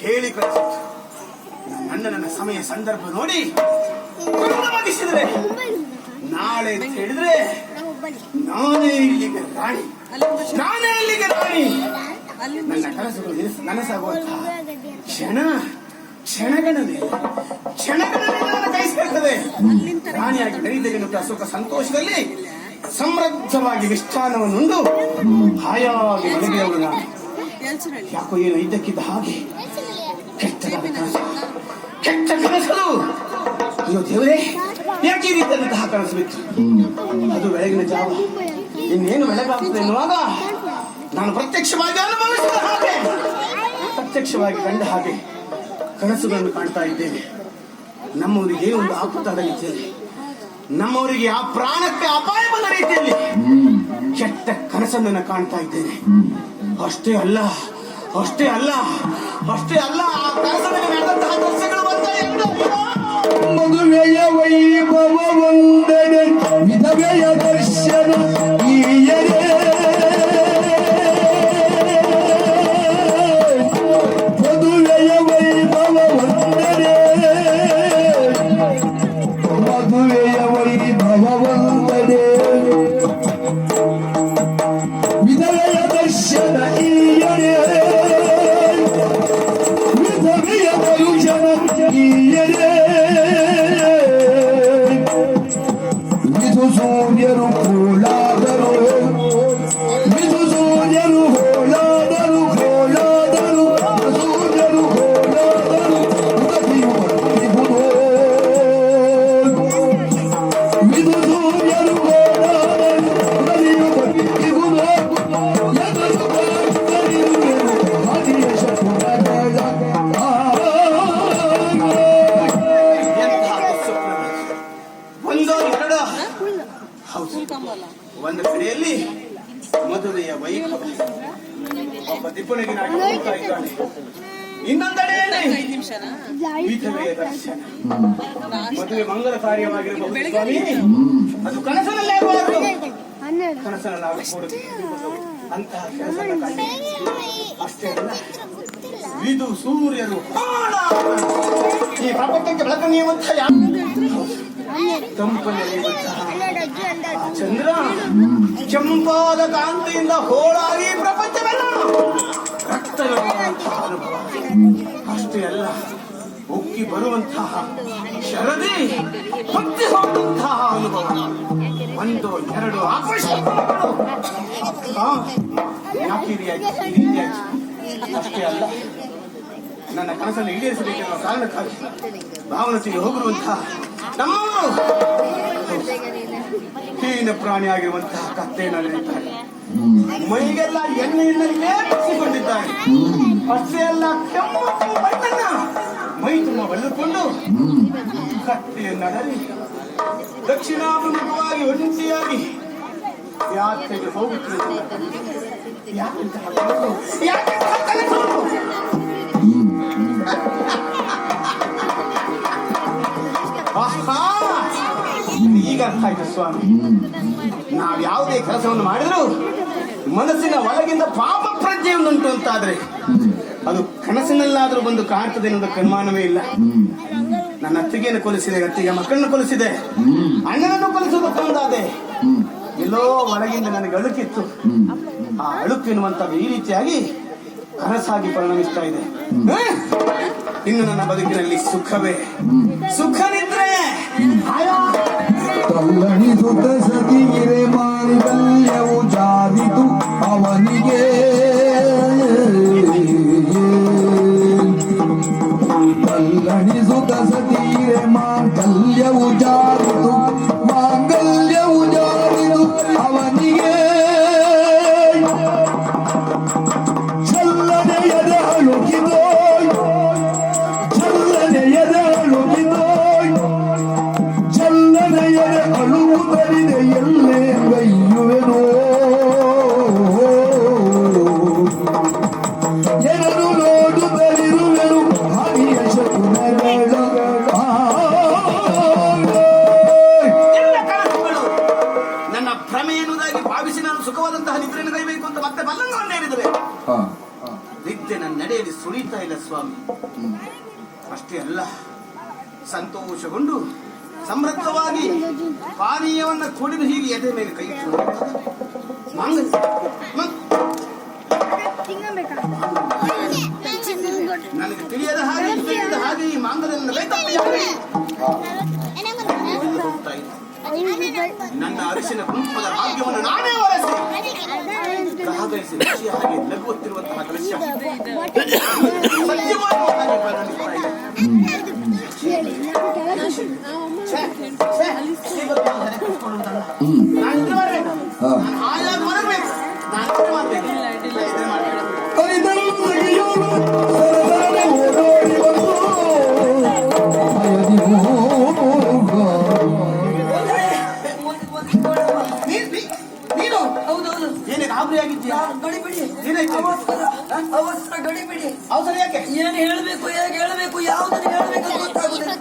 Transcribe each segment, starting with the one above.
ಹೇಳಿ ಕಳಿಸಿತ್ತು. ನನ್ನ ಸಮಯ ಸಂದರ್ಭ ನೋಡಿ ಮುಗಿಸಿದ್ರೆ ನಾಳೆ ಅಂತ ಹೇಳಿದ್ರೆ ನಾನೇ ಇಲ್ಲಿಗೆ ರಾಣಿ. ನನ್ನ ಕನಸುಗಳು ನನಸಾಗುವಂತಹ ಕ್ಷಣಗಳಲ್ಲಿ ನನ್ನ ಕೈ ಸೇರ್ತದೆ. ರಾಣಿಯಾಗಿ ನಡೀತೇನೆ ಸುಖ ಸಂತೋಷದಲ್ಲಿ ಸಮೃದ್ಧವಾಗಿ ವಿಷ್ಠಾನವನ್ನುಂಡು ಹಾಯಾಗಿ ಮಲಗಿದವಳು ನಾನು. ಯಾಕೋ ಏನು ಇದ್ದಕ್ಕಿದ್ದ ಹಾಗೆ ಕೆಟ್ಟ ಕನಸಲು. ಅಯ್ಯೋ ದೇವರೇ, ಯಾಕೆ ಈ ರೀತಿಯಾದಂತಹ ಕನಸು ಬಿತ್ತು? ಅದು ಬೆಳಗಿನ ಜಾವ, ಇನ್ನೇನು ಬೆಳಗಾಗ್ತದೆ ಎನ್ನುವಾಗ ನಾನು ಪ್ರತ್ಯಕ್ಷವಾಗಿ ಅನುಭವಿಸಿದ ಹಾಗೆ, ಪ್ರತ್ಯಕ್ಷವಾಗಿ ಕಂಡ ಹಾಗೆ ಕನಸುಗಳನ್ನು ಕಾಣ್ತಾ ಇದ್ದೇನೆ. ನಮ್ಮವರಿಗೆ ಒಂದು ಆಪತ್ತಾದ ರೀತಿಯಲ್ಲಿ, ನಮ್ಮವರಿಗೆ ಆ ಪ್ರಾಣಕ್ಕೆ ಅಪಾಯ ಬಂದ ರೀತಿಯಲ್ಲಿ ಕೆಟ್ಟ ಕನಸನ್ನು ಕಾಣ್ತಾ ಇದ್ದೇನೆ. ಅಷ್ಟೇ ಅಲ್ಲ ಆ ಕನಸಲ್ಲಿ ನಡೆದಂತಹ ದೃಶ್ಯಗಳು ಮದುವೆಯ ವೈಭವ ಒಂದೆಡೆ ವಿಧವೆಯ ದರ್ಶನ ಈಯರೆ. ಮದುವೆಯ ವೈಭವ ಒಂದೆಡೆ ವಿಧವೆಯ ದರ್ಶನ ಈಯರೆ. ವಿಧವೆಯ ದರ್ಶನ ಈಯರೆ. ಸೂರ್ಯರು ಹೋಳಾದರು, ಸೂರ್ಯರು ಹೋಳಾದರು, ಸೂರ್ಯರು ಹೋಳಾದರು. ಸೂರ್ಯರು ಒಂದು ಕಡೆಯಲ್ಲಿ ಮದುವೆಯ ವೈಭವ, ಒಬ್ಬ ದಿಪ್ಪಣಿಗೆ ಹೋಗ್ತಾ ಇದ್ದಾನೆ. ಇನ್ನೊಂದೆಡೆಯಲ್ಲಿ ವಿಧವೆಯ ದರ್ಶನ. ಮದುವೆ ಮಂಗಲ ಕಾರ್ಯವಾಗಿರಬಹುದು ಸ್ವಾಮಿ, ಅದು ಕನಸನಲ್ಲಾಗಬಾರದು, ಕನಸನಲ್ಲಾಗಕೂಡದು. ಅಂತಹ ಕೆಲಸ ಅಷ್ಟೇ ಅಲ್ಲ, ವಿದು ಸೂರ್ಯರು ಈ ಪ್ರಪಂಚಕ್ಕೆ ಬೆಳಕು ನೀಡುವಂತಹ ತಂಪನಲ್ಲಿ ಚಂದ್ರ ಕೆಂಪಾದ ಕಾಂತಿಯಿಂದ ಹೋಳಾಗಿ ಪ್ರಪಂಚವೆಲ್ಲ ರಕ್ತವೆನ್ನುವಂತಹ ಅನುಭವ. ಅಷ್ಟೇ ಅಲ್ಲ, ಉಕ್ಕಿ ಬರುವಂತಹ ಶರದಿ ಹೊತ್ತಿ ಹೋಗುವಂತಹ ಅನುಭವ. ಒಂದು ಎರಡು ಆಕರ್ಷಣೆಗಳು ಅಷ್ಟೇ ಅಲ್ಲ, ನನ್ನ ಕನಸನ್ನು ಈಡೇರಿಸಬೇಕೆನ್ನುವ ಕಾರಣಕ್ಕಾಗಿ ಭಾವನತೆಗೆ ಹೋಗಿರುವಂತಹ ನಮ್ಮವರು ಹೀನ ಪ್ರಾಣಿ ಆಗಿರುವಂತಹ ಕತ್ತೆಯನ್ನು ನಡೆಯುತ್ತಾರೆ. ಮೈಗೆಲ್ಲ ಎಣ್ಣೆಯಲ್ಲಿ ಲೇಪಿಸಿಕೊಂಡಿದ್ದಾರೆ. ಅಷ್ಟೇ ಅಲ್ಲ, ಕೆಂಪು ಬಣ್ಣನ್ನ ಮೈ ತುಂಬ ಬಳ್ಳಿಕೊಂಡು ಕತ್ತೆಯನ್ನಡರಿ ದಕ್ಷಿಣಾಭಿಮುಖವಾಗಿ ಒಂಟಿಯಾಗಿ ಯಾತ್ರೆಗೆ ಹೋಗುತ್ತಿರುತ್ತಾರೆ. ಈಗ ಅರ್ಥ ಆಯ್ತು ಸ್ವಾಮಿ. ನಾವು ಯಾವುದೇ ಕೆಲಸವನ್ನು ಮಾಡಿದ್ರು ಮನಸ್ಸಿನ ಒಳಗಿಂದ ಪಾಪ ಪ್ರಜ್ಞೆಯೊಂದುಂಟು ಅಂತಾದ್ರೆ ಅದು ಕನಸಿನಲ್ಲಾದ್ರೂ ಬಂದು ಕಾಣ್ತದೆ ಅನ್ನೋದಕ್ಕೆ ಅನುಮಾನವೇ ಇಲ್ಲ. ನನ್ನ ಅತ್ತಿಗೆಯನ್ನು ಕೊಲಿಸಿದೆ, ಅತ್ತಿಗೆ ಮಕ್ಕಳನ್ನು ಕೊಲಿಸಿದೆ, ಅಣ್ಣನನ್ನು ಕೊಲಿಸೋದಕ್ಕೆ ಮುಂದಾದೆ. ಎಲ್ಲೋ ಒಳಗಿಂದ ನನಗೆ ಅಳುಕಿತ್ತು. ಆ ಅಳುಕು ಎನ್ನುವಂಥದ್ದು ಈ ರೀತಿಯಾಗಿ ಕನಸಾಗಿ ಪರಿಣಮಿಸ್ತಾ ಇದೆ. ಇನ್ನು ನನ್ನ ಬದುಕಿನಲ್ಲಿ ಸುಖವೇ ಸುಖ ನಿದ್ರೆ. ಕಲ್ಲಣಿಸುತ್ತ ಸತಿಗಿರೆ ಮಾರಿದಲ್ಯವು ಜಾರಿತು ಅವನಿಗೆ. ಕಲ್ಲಣಿಸುತ್ತ ಎಣಿಸುತ್ತ ಸತೀರೆ ಮಾಂಗಲ್ಯವು ಜಾರಿತು ಮಾಂಗಲ್ಯವು ಜಾರಿತು ಅವನಿಗೆ ಚಲ್ಲನೆಯದ ಅಳುಕಿದೋಯ್ ಚಲ್ಲನೆಯದ ಅಳುಕಿದೋಯ್ ಚಲ್ಲನೆಯದ ಅಳುವುದರಿದೆ ಎಲ್ಲೇ ಗೈಯುವೆನೋ ಜನರು ನೋಡುತ್ತಲಿರುವೆನು ಹರಿಯ ಶಕುನಗಳ ಎಲ್ಲ ಕನಸುಗಳು ನನ್ನ ಭ್ರಮೆ ಎನ್ನುವುದಾಗಿ ಭಾವಿಸಿ ನಾನು ಸುಖವಾದಂತಹ ನಿದ್ರೆಯನ್ನು ಕೈಬೇಕು ಅಂತ ಮತ್ತೆ ಮಲ್ಲಂಗವನ್ನು ಹೇಳಿದರೆ ವಿದ್ಯೆ ನನ್ನ ನಡೆಯಲ್ಲಿ ಸುಳಿತಾ ಇಲ್ಲ ಸ್ವಾಮಿ. ಅಷ್ಟೇ ಅಲ್ಲ, ಸಂತೋಷಗೊಂಡು ಸಮೃದ್ಧವಾಗಿ ಪಾನೀಯವನ್ನ ಕುಡಿದು ಹೀಗೆ ಎದೆ ಮೇಲೆ ಕೈ ಇಟ್ಟು ನನಗೆ ತಿಳಿಯದ ಹಾಗೆ ತಿಳಿಯದ ಹಾಗೆ ಈ ಮಾಂಗಲ್ಯವನ್ನು ಹೋಗ್ತಾ ಇದೆ. ನನ್ನ ಅರಿಶಿನ ಕುಂಕುಮದ ಭಾಗ್ಯವನ್ನು ನಾನೇ ಒರೆಸಿ ಗ್ರಾಹಕರಿಸಿ ರುಚಿಯ ಹಾಗೆ ನಗುತ್ತಿರುವಂತಹ ದೃಶ್ಯ ಸತ್ಯವಾಗಿ ಹಾಗೆ ಪರಿಣಮಿಸ್ತಾ ಇದೆ. ಆಯಾಗ ಹೊರಬೇಕು, ನಾನು ಮಾಡಬೇಕು, ಮಾಡಬೇಕು. ನೀನು ಹೌದೌದು ಏನೇ ಗಾಬರಿ ಆಗಿದ್ದೀಯಾ? ಗಡಿಬಿಡಿ ಏನಾಯ್ತು? ಅವಸರ ಗಡಿಬಿಡಿ ಅವಸರ ಯಾಕೆ? ಏನ್ ಹೇಳ್ಬೇಕು ಹೇಗೆ ಹೇಳ್ಬೇಕು ಯಾವ್ದನ್ನ ಹೇಳ್ಬೇಕು ಅಂತ ಗೊತ್ತಾಗುದಿಲ್ಲ.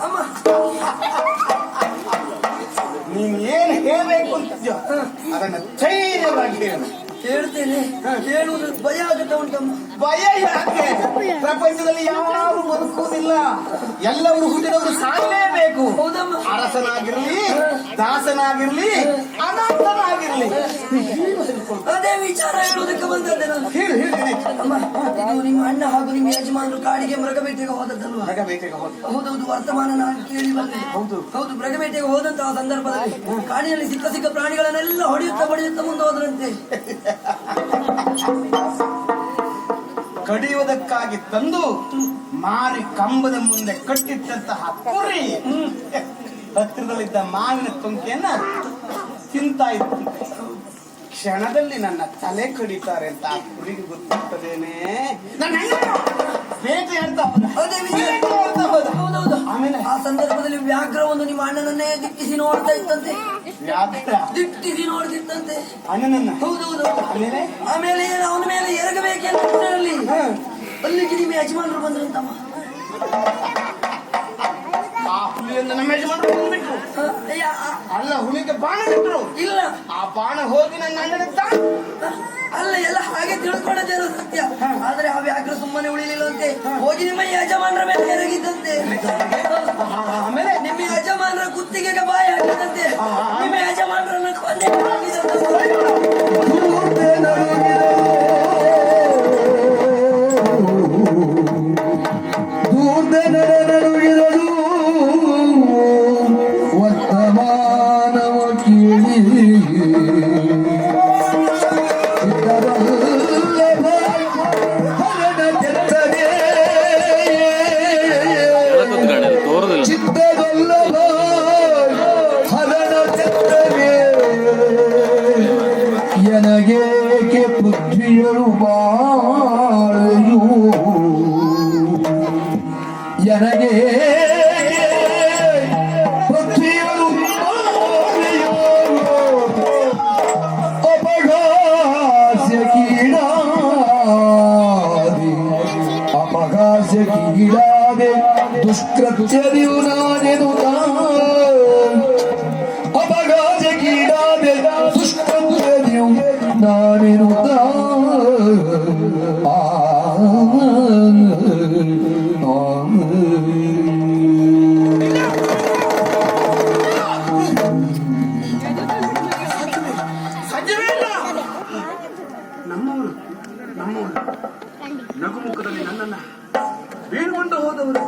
ಅಮ್ಮ ನೀನ್ ಏನ್ ಹೇಳ್ಬೇಕು ಅಂತಿದ್ಯೋ ಅದನ್ನ ಧೈರ್ಯವಾಗಿ ಹೇಳು. ಹೇಳ್ತೇನೆ, ಹೇಳುವುದು ಭಯ ಆಗುತ್ತೆ ಉಂಟಮ್ಮ. ಭಯ ಯಾಕೆ? ಪ್ರಪಂಚದಲ್ಲಿ ಯಾರು ಬದುಕುವುದಿಲ್ಲ, ಎಲ್ಲವರು ಹುಟ್ಟಿದವರು ಸಾಯಲೇಬೇಕು. ಹೌದಮ್ಮ. ಅರಸನಾಗಿರ್ಲಿ, ದಾಸನಾಗಿರ್ಲಿ, ಅನಾಥನಾಗಿರ್ಲಿ. ಅದೇ ವಿಚಾರ ಹೇಳುವುದಕ್ಕೆ ಬಂದದ್ದೆ ನಾನು. ಹೇಳು ಹೇಳ್ತೇನೆ. ಅಮ್ಮ, ಇದು ನಿಮ್ಮ ಅಣ್ಣ ಹಾಗೂ ನಿಮ್ಮ ಯಜಮಾನರು ಕಾಡಿಗೆ ಮೃಗಬೇಟೆಗೆ ಹೋದದ್ದಲ್ವಾ? ಹೌದೌದು, ವರ್ತಮಾನ ನಾನು ಕೇಳಿ ಬಂದೆ. ಹೌದು ಹೌದು, ಮೃಗಬೇಟೆಗೆ ಹೋದಂತಹ ಸಂದರ್ಭದಲ್ಲಿ ಕಾಡಿನಲ್ಲಿ ಸಿಕ್ಕ ಸಿಕ್ಕ ಪ್ರಾಣಿಗಳನ್ನೆಲ್ಲ ಹೊಡೆಯುತ್ತಾ ಬಡಿಯುತ್ತಾ ಮುಂದೆ ಹೋದ್ರಂತೆ. ಕಡಿಯುವುದಕ್ಕಾಗಿ ತಂದು ಮಾರಿ ಕಂಬದ ಮುಂದೆ ಕಟ್ಟಿಟ್ಟಂತಹ ಕುರಿ ಹತ್ತಿರದಲ್ಲಿದ್ದ ಮಾವಿನ ತುಂಕೆಯನ್ನ ತಿಂತಾ ಇತ್ತು. ಕ್ಷಣದಲ್ಲಿ ನನ್ನ ತಲೆ ಕಡಿತಾರೆ ಅಂತ ಆ ಕುರಿಗೆ ಗೊತ್ತಿರ್ತದೇನೆ. ನನ್ನ ಬೇಟೆ ಅಂತ ಹೌದೌದು. ಆಮೇಲೆ ಆ ಸಂದರ್ಭದಲ್ಲಿ ವ್ಯಾಘ್ರ ಒಂದು ನಿಮ್ಮ ಅಣ್ಣನನ್ನೇ ದಿಟ್ಟಿಸಿ ನೋಡ್ತಾ ಇತ್ತಂತೆ. ವ್ಯಾಘ್ರ ದಿಟ್ಟಿಸಿ ನೋಡ್ತಿತ್ತಂತೆ. ಅಣ್ಣನನ್ನ? ಹೌದೌದು. ಆಮೇಲೆ ಆಮೇಲೆ ಏನು ಅವನ ಮೇಲೆ ಎರಗಬೇಕೆಂತ ಅಲ್ಲಿಗೆ ನಿಮ್ಮ ಯಜಮಾನರು ಬಂದ್ರಂತಮ್ಮ. ಆ ಹುಲಿಯನ್ನು ನಮ್ಮ ಯಜಮಾನರು ಬಂದ್ಬಿಟ್ರು. ಅಲ್ಲ, ಹುಲಿಗೆ ಬಾಣ ಬಿಟ್ರು. ಇಲ್ಲ, ಆ ಬಾಣ ಹೋಗಿ ನನ್ನ ಅಣ್ಣನ ಅಲ್ಲ, ಎಲ್ಲ ಹಾಗೆ ತಿಳ್ಕೊಳ್ಳೋದೇನೋ ಸತ್ಯ. ಆದ್ರೆ ಆ ವ್ಯಾಘ್ರ ಸುಮ್ಮನೆ ಉಳಿಲಿಲ್ಲಂತೆ, ಹೋಗಿ ನಿಮ್ಮ ಯಜಮಾನರ ಮೇಲೆ ಎರಗಿದ್ದಂತೆ. ಆಮೇಲೆ ನಿಮ್ಮ ಯಜಮಾನರ ಕುತ್ತಿಗೆಗೆ ಬಾಯಿ ಹಾಕಿದಂತೆ. ನಿಮ್ಮ ಯಜಮಾನರನ್ನ ಕೊಂದೆ ವರ್ತಮಾನವ ಕೇಳಿ ಚಿತ್ತದಲ್ಲವ ಹರಣ ತೆತ್ತವೇ ಎನಗೇಕೆ ಪೃಥ್ವಿಯಳು ಬಾಳೆಯು ಎನಗೆ ಪೃಥ್ವಿಯಳು ಬಾಳೆಯು ಅಪಘಾಸಕ್ಕೀಡಾದೆ ದುಷ್ಕೃತ್ಯದಿಯು ನಾನೆನುತ ಅಪಘಾಸಕ್ಕೀಡಾದೆ ದುಷ್ಕೃತ್ಯದಿಯು ನಾನೆನುತ ನಮ್ಮವನು ನಗುಮುಖದಲ್ಲಿ ನನ್ನನ್ನ ಬೀಳ್ಕೊಂಡು ಹೋದವರು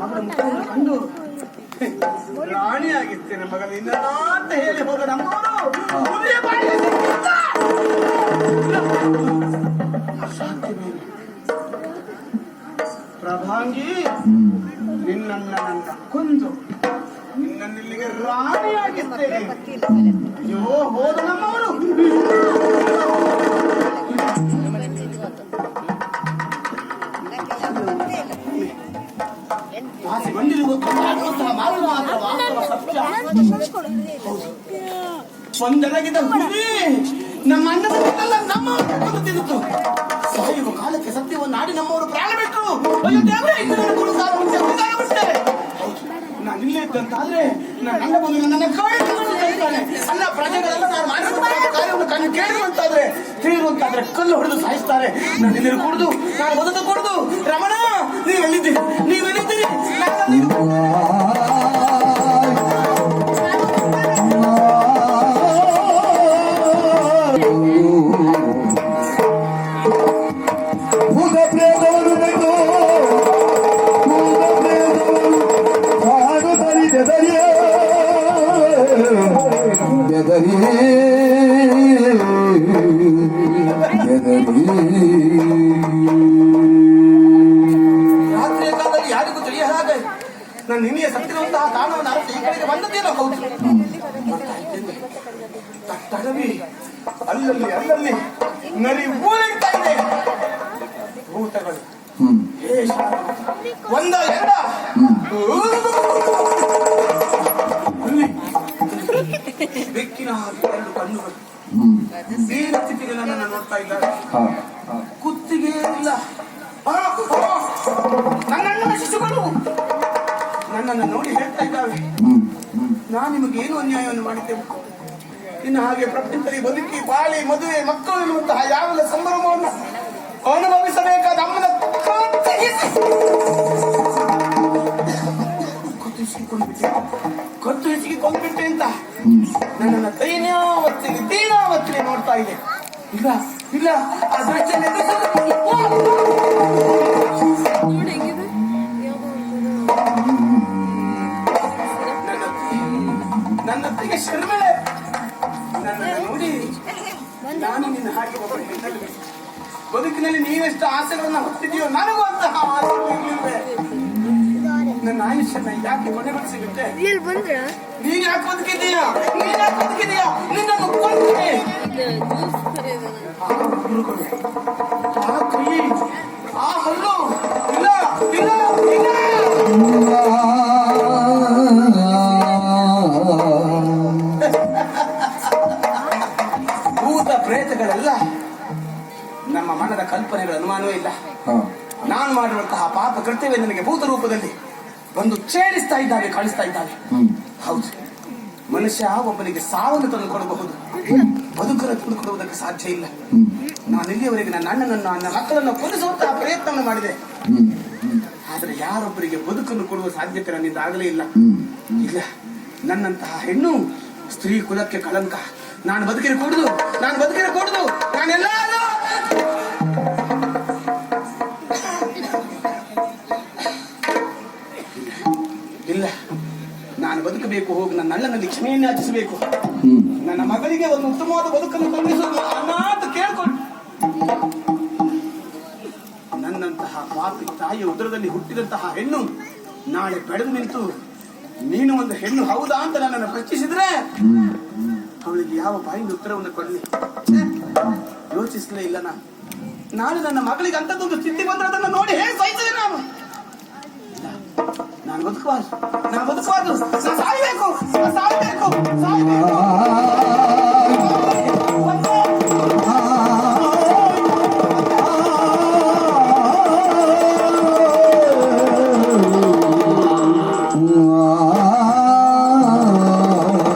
ಮಗಳ ಮುಖವನ್ನು ಕಂಡು ರಾಣಿಯಾಗಿರ್ತೇನೆ ಮಗಳ ನಿನ್ನ ಅಂತ ಹೇಳಿ ಹೋದ ನಮ್ಮವರು ಪ್ರಭಾಂಗಿ, ನಿನ್ನನ್ನ ನನ್ನ ಕೊಂದು ನಿನ್ನನ್ನಿಲ್ಲಿಗೆ ರಾಣಿಯಾಗಿದ್ದೇನೆ. ಅಯ್ಯೋ, ಹೋದ ನಮ್ಮವರು. ಆಸೆ ಬಂದಿರು ಗೊತ್ತು, ಮಾಡುವಂತಹ ಮಾತು ಮಾತ್ರ ವಾಸ್ತವ ಸತ್ಯ. ಒಂದೆರಗಿದ ಹುಡುಗಿ ನಮ್ಮ ಅಣ್ಣದಲ್ಲ ನಮ್ಮ ತಿಂದಿತ್ತು. ಸಾಯುವ ಕಾಲಕ್ಕೆ ಸತ್ಯವನ್ನು ನಾಡಿ ನಮ್ಮವರು ಪ್ರಾಣ ಬಿಟ್ಟರು. ಅಯ್ಯೋ ದೇವರೇ, ಇನ್ನು ನನ್ನ ಗುರು ಸಾಲ ಬಿಟ್ಟೆ. ನಾನು ಇಲ್ಲೇ ಇದ್ದಂತಾದ್ರೆ ನನ್ನ ಬಂದು ನನ್ನ ಕಾಯ್ತಾನೆ. ಅಲ್ಲ, ಪ್ರಜೆಗಳೆಲ್ಲ ನಾನು ಮಾಡಿರುವಂತಹ ಕಾರ್ಯವನ್ನು ಕಣ್ಣು ಕೇಳಿರುವಂತಾದ್ರೆ ತಿಳಿರುವಂತಾದ್ರೆ ಕಲ್ಲು ಹೊಡೆದು ಸಾಯಿಸ್ತಾರೆ. ನಾನು ಇಲ್ಲಿ ಕುಡಿದು ನಾನು ಬದುಕು ಕುಡಿದು ರಮಣ ನೀವೆಲ್ಲಿದ್ದೀರಿ, ನೀವೆಲ್ಲಿದ್ದೀರಿ? ರಾತ್ರಿಯ ಕಾಲದಲ್ಲಿ ಯಾರಿಗೂ ತಿಳಿಯ ಹಾಗೆ ನಾನು ನಿನ್ನೆಯ ಸತ್ತಿರುವಂತಹ ಕಾರಣವನ್ನು ಅರಸಿ ಈ ಕಡೆಗೆ ಬಂದದ್ದೇನೋ ಹೌದು. ತಡವಿ ಅಲ್ಲಲ್ಲಿ ಅಲ್ಲಲ್ಲಿ ನರಿ ಊರಿಡ್ತಾ ಇದೆ. ಭೂತಗಳು ಒಂದ ಎರಡ ಅಲ್ಲಿ ಬೆಕ್ಕಿನ ಹಾಗೆ ಎರಡು ಕಣ್ಣುಗಳು ಬೇರೆ ಸ್ಥಿತಿಗೆ ನನ್ನನ್ನು ನೋಡ್ತಾ ಇದ್ದಾರೆ. ಕುತ್ತಿಗೆ ಇಲ್ಲ. ನನ್ನಣ್ಣನ ಶಿಶುಗಳು ನನ್ನನ್ನು ನೋಡಿ ಹೇಳ್ತಾ ಇದ್ದಾವೆ, ನಾನು ನಿಮಗೆ ಏನು ಅನ್ಯಾಯವನ್ನು ಮಾಡಿದ್ದೇವೆ? ಇನ್ನು ಹಾಗೆ ಪ್ರಪಂಚದಲ್ಲಿ ಬದುಕಿ ಬಾಳಿ ಮದುವೆ ಮಕ್ಕಳು ಎನ್ನುವಂತಹ ಯಾವೆಲ್ಲ ಸಂಭ್ರಮವನ್ನು ಅನುಭವಿಸಬೇಕಾದ ಅಮ್ಮನ ಕತ್ತು ಹಿಸಿಕೊಂಡ್ಬಿಟ್ಟೆ ಅಂತ ನನ್ನನ್ನು ದೀನಾವತ್ತಿಗೆ ನೋಡ್ತಾ ಇದೆ. ಇಲ್ಲ ಇಲ್ಲ, ಆ ದೃಶ್ಯ ನನ್ನೊತ್ತಿಗೆ ಶರ್ಮಿಳೆ ನನ್ನನ್ನು ನೋಡಿ ನಾನು ನಿನ್ನ ಹಾಗೆ ಒಬ್ಬ ಹೆಣ್ಣಲ್ಲಿ ಬದುಕಿನಲ್ಲಿ ನೀನೆಷ್ಟು ಆಸೆಗಳನ್ನ ಹೊತ್ತಿದೆಯೋ ನನಗೂ ಅಂತಹ ಆಸೆಗಳು ಇರಲಿಲ್ವೇ? ನನ್ನ ಆಯುಷ್ಯನ ಯಾಕೆ ಕೊನೆಗೊಳಿಸಿಬಿಟ್ಟೆ? ನೀನ್ ಯಾಕೆ ಬದುಕಿದೀಯಾ? ನಿನ್ನನ್ನು ಕೊಂಡ್ರೆ ಆ ಕೈ, ಆ ಹಲ್ಲು, ಇಲ್ಲ ಇಲ್ಲ ಇಲ್ಲ. ಭೂತ ಪ್ರೇತಗಳೆಲ್ಲ ನಮ್ಮ ಮನದ ಕಲ್ಪನೆಗಳ ಅನುಮಾನವೇ ಇಲ್ಲ. ನಾನು ಮಾಡಿರುವಂತಹ ಪಾಪ ಕರ್ತವ್ಯ ನನಗೆ ಭೂತ ರೂಪದಲ್ಲಿ ಬಂದು ಛೇಡಿಸ್ತಾ ಇದ್ದಾವೆ, ಕಾಣಿಸ್ತಾ ಇದ್ದಾವೆ. ಹೌದು, ಮನುಷ್ಯ ಒಬ್ಬನಿಗೆ ಸಾವನ್ನು ತಂದು ಕೊಡಬಹುದು, ಬದುಕನ್ನು ತಂದು ಕೊಡುವುದಕ್ಕೆ ಸಾಧ್ಯ ಇಲ್ಲ. ನಾನು ಇಲ್ಲಿಯವರೆಗೆ ನನ್ನ ಅಣ್ಣನನ್ನು ನನ್ನ ಮಕ್ಕಳನ್ನು ಕೊಲಿಸುವಂತಹ ಪ್ರಯತ್ನವನ್ನು ಮಾಡಿದೆ. ಆದರೆ ಯಾರೊಬ್ಬರಿಗೆ ಬದುಕನ್ನು ಕೊಡುವ ಸಾಧ್ಯತೆ ನನ್ನಿಂದ ಆಗಲೇ ಇಲ್ಲ. ಇಲ್ಲ, ನನ್ನಂತಹ ಹೆಣ್ಣು ಸ್ತ್ರೀ ಕುಲಕ್ಕೆ ಕಳಂಕ. ನಾನು ಬದುಕಿನ ಕೊಡುದು ನಾನೆಲ್ಲ ಇಲ್ಲ. ನಾನು ಬದುಕಬೇಕು, ಹೋಗಿ ನನ್ನ ಅಣ್ಣನಲ್ಲಿ ಕ್ಷಮೆಯನ್ನು ಯಾಚಿಸಬೇಕು. ನನ್ನ ಮಗಳಿಗೆ ಒಂದು ಉತ್ತಮವಾದ ಬದುಕನ್ನು ಕಲ್ಪಿಸುವುದು ಅನಾಥ ಕೇಳ್ಕೊಂಡು ನನ್ನಂತಹ ಪಾಪಿ ತಾಯಿಯ ಉದರದಲ್ಲಿ ಹುಟ್ಟಿದಂತಹ ಹೆಣ್ಣು ನಾಳೆ ಬೆಳೆದು ನಿಂತು ನೀನು ಒಂದು ಹೆಣ್ಣು ಹೌದಾ ಅಂತ ನನ್ನನ್ನು ಪ್ರಶ್ನಿಸಿದ್ರೆ ಅವಳಿಗೆ ಯಾವ ಬಾಯಿಂದ ಉತ್ತರವನ್ನು ಕೊಡಲಿ? ಯೋಚಿಸಲೇ ಇಲ್ಲ ನಾನು. ನಾಳೆ ನನ್ನ ಮಗಳಿಗೆ ಅಂತದೊಂದು ಸ್ಥಿತಿ ಬಂದ್ರೆ ಅದನ್ನು ನೋಡಿ ಹೇಗೆ